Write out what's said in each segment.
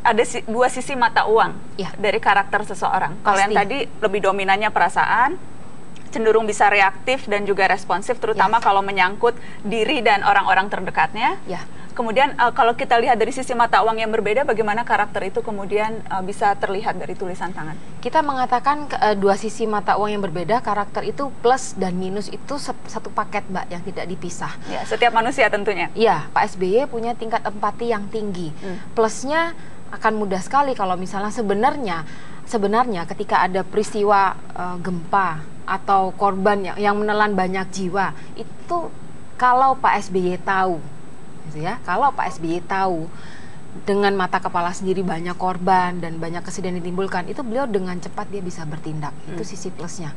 ada dua sisi mata uang ya, dari karakter seseorang. Kalau yang tadi lebih dominannya perasaan, cenderung bisa reaktif dan juga responsif, terutama kalau menyangkut diri dan orang-orang terdekatnya. Ya. Kemudian kalau kita lihat dari sisi mata uang yang berbeda, bagaimana karakter itu kemudian bisa terlihat dari tulisan tangan? Kita mengatakan dua sisi mata uang yang berbeda, karakter itu plus dan minus itu satu paket, Mbak, yang tidak dipisah. Ya, setiap manusia tentunya. Iya, Pak SBY punya tingkat empati yang tinggi. Plusnya akan mudah sekali kalau misalnya sebenarnya ketika ada peristiwa gempa atau korban yang menelan banyak jiwa, itu kalau Pak SBY tahu, gitu ya, kalau Pak SBY tahu dengan mata kepala sendiri banyak korban dan banyak kesedihan ditimbulkan, itu beliau dengan cepat dia bisa bertindak. Itu sisi plusnya.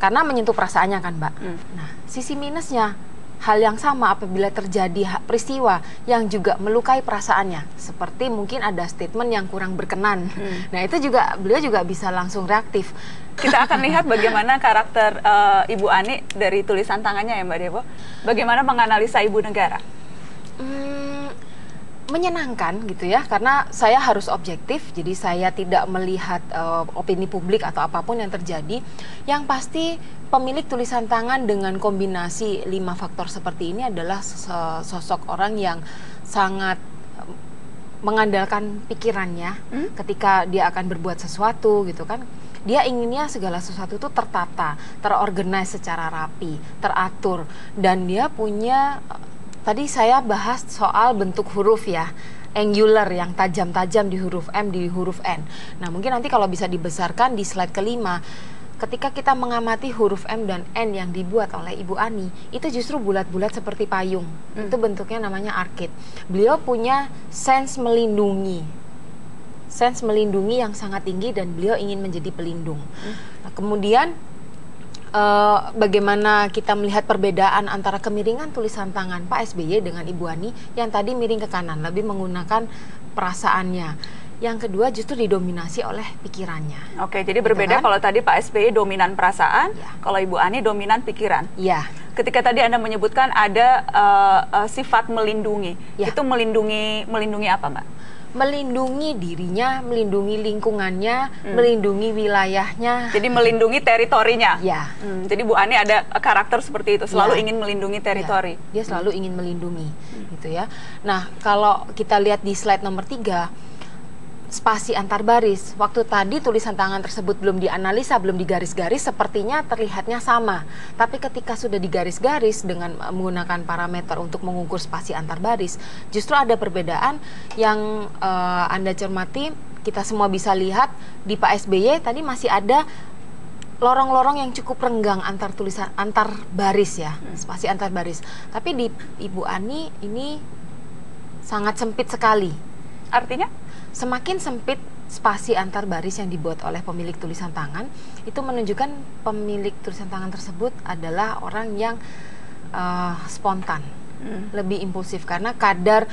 Karena menyentuh perasaannya kan, Mbak. Nah, sisi minusnya, hal yang sama apabila terjadi peristiwa yang juga melukai perasaannya, seperti mungkin ada statement yang kurang berkenan. Nah, itu juga beliau juga bisa langsung reaktif. Kita akan lihat bagaimana karakter Ibu Ani dari tulisan tangannya ya, Mbak Dewo. Bagaimana menganalisa ibu negara? Menyenangkan gitu ya, karena saya harus objektif, jadi saya tidak melihat opini publik atau apapun yang terjadi. Yang pasti pemilik tulisan tangan dengan kombinasi 5 faktor seperti ini adalah sosok orang yang sangat mengandalkan pikirannya ketika dia akan berbuat sesuatu gitu kan. Dia inginnya segala sesuatu itu tertata, terorganize secara rapi, teratur, dan dia punya tadi saya bahas soal bentuk huruf ya, angular yang tajam-tajam di huruf M, di huruf N. Nah, mungkin nanti kalau bisa dibesarkan di slide kelima, ketika kita mengamati huruf M dan N yang dibuat oleh Ibu Ani, itu justru bulat-bulat seperti payung. Itu bentuknya namanya arcade. Beliau punya sense melindungi yang sangat tinggi dan beliau ingin menjadi pelindung. Nah, kemudian bagaimana kita melihat perbedaan antara kemiringan tulisan tangan Pak SBY dengan Ibu Ani yang tadi miring ke kanan, lebih menggunakan perasaannya. Yang kedua justru didominasi oleh pikirannya. Oke, jadi berbeda kalau tadi Pak SBY dominan perasaan, kalau Ibu Ani dominan pikiran. Ya. Ketika tadi Anda menyebutkan ada sifat melindungi, itu melindungi apa, Mbak? Melindungi dirinya, melindungi lingkungannya, melindungi wilayahnya. Jadi melindungi teritorinya. Ya. Jadi Bu Ani ada karakter seperti itu, selalu ingin melindungi teritori. Dia selalu ingin melindungi, gitu ya. Nah, kalau kita lihat di slide nomor 3, spasi antar baris. Waktu tadi tulisan tangan tersebut belum dianalisa, belum digaris-garis, sepertinya terlihatnya sama. Tapi ketika sudah digaris-garis dengan menggunakan parameter untuk mengukur spasi antar baris, justru ada perbedaan yang Anda cermati. Kita semua bisa lihat di Pak SBY tadi masih ada lorong-lorong yang cukup renggang antar tulisan, antar baris ya, spasi antar baris. Tapi di Ibu Ani ini sangat sempit sekali. Artinya? Semakin sempit spasi antar baris yang dibuat oleh pemilik tulisan tangan, itu menunjukkan pemilik tulisan tangan tersebut adalah orang yang spontan, lebih impulsif, karena kadar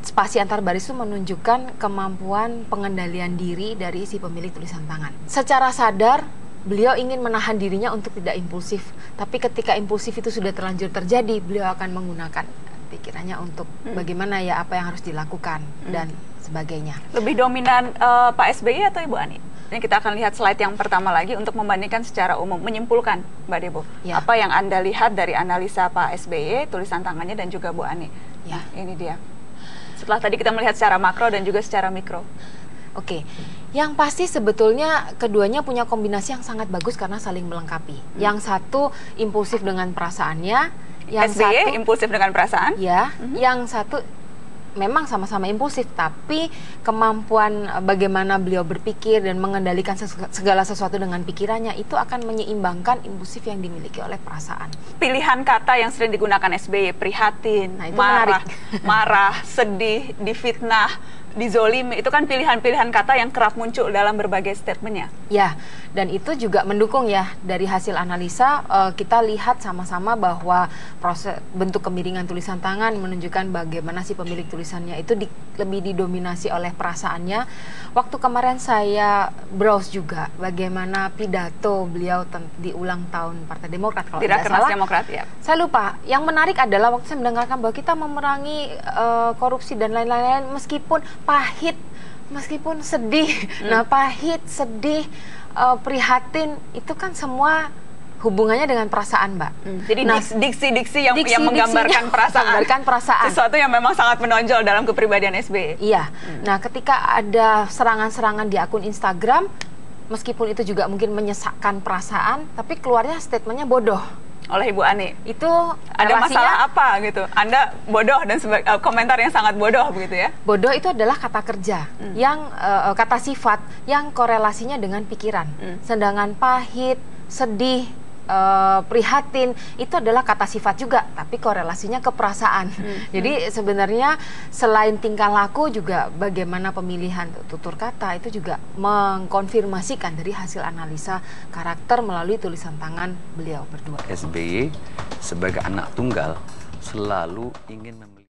spasi antar baris itu menunjukkan kemampuan pengendalian diri dari si pemilik tulisan tangan. Secara sadar, beliau ingin menahan dirinya untuk tidak impulsif, tapi ketika impulsif itu sudah terlanjur terjadi, beliau akan menggunakan pikirannya untuk bagaimana ya, apa yang harus dilakukan dan sebagainya. Lebih dominan Pak SBY atau Ibu Ani? Ini kita akan lihat slide yang pertama lagi untuk membandingkan secara umum, menyimpulkan, Mbak Dewo, apa yang Anda lihat dari analisa Pak SBY, tulisan tangannya dan juga Bu Ani. Nah, ini dia. Setelah tadi kita melihat secara makro dan juga secara mikro. Oke, yang pasti sebetulnya keduanya punya kombinasi yang sangat bagus karena saling melengkapi. Yang satu impulsif dengan perasaannya, yang SBY satu impulsif dengan perasaan. Ya, yang satu memang sama-sama impulsif, tapi kemampuan bagaimana beliau berpikir dan mengendalikan segala sesuatu dengan pikirannya itu akan menyeimbangkan impulsif yang dimiliki oleh perasaan. Pilihan kata yang sering digunakan SBY, prihatin, marah, sedih, difitnah, dizolimi, itu kan pilihan-pilihan kata yang kerap muncul dalam berbagai statementnya. Ya, dan itu juga mendukung ya, dari hasil analisa kita lihat sama-sama bahwa proses bentuk kemiringan tulisan tangan menunjukkan bagaimana si pemilik tulisannya itu lebih didominasi oleh perasaannya. Waktu kemarin saya browse juga bagaimana pidato beliau di ulang tahun Partai Demokrat kalau tidak salah. Demokrat, ya. Saya lupa. Yang menarik adalah waktu saya mendengarkan bahwa kita memerangi korupsi dan lain-lain, meskipun pahit, meskipun sedih. Nah, pahit, sedih, prihatin, itu kan semua hubungannya dengan perasaan, Mbak. Jadi diksi-diksi yang menggambarkan perasaan. Sesuatu yang memang sangat menonjol dalam kepribadian SBY. Iya. Nah, ketika ada serangan-serangan di akun Instagram, meskipun itu juga mungkin menyesakkan perasaan, tapi keluarnya statementnya bodoh oleh Ibu Ani. Itu ada masalah apa gitu? Anda bodoh dan komentar yang sangat bodoh begitu ya? Bodoh itu adalah kata kerja yang kata sifat yang korelasinya dengan pikiran. Sedangkan pahit, sedih, prihatin itu adalah kata sifat juga, tapi korelasinya ke perasaan. Jadi sebenarnya selain tingkah laku juga bagaimana pemilihan tutur kata itu juga mengkonfirmasikan dari hasil analisa karakter melalui tulisan tangan beliau berdua. SBY sebagai anak tunggal selalu ingin memilih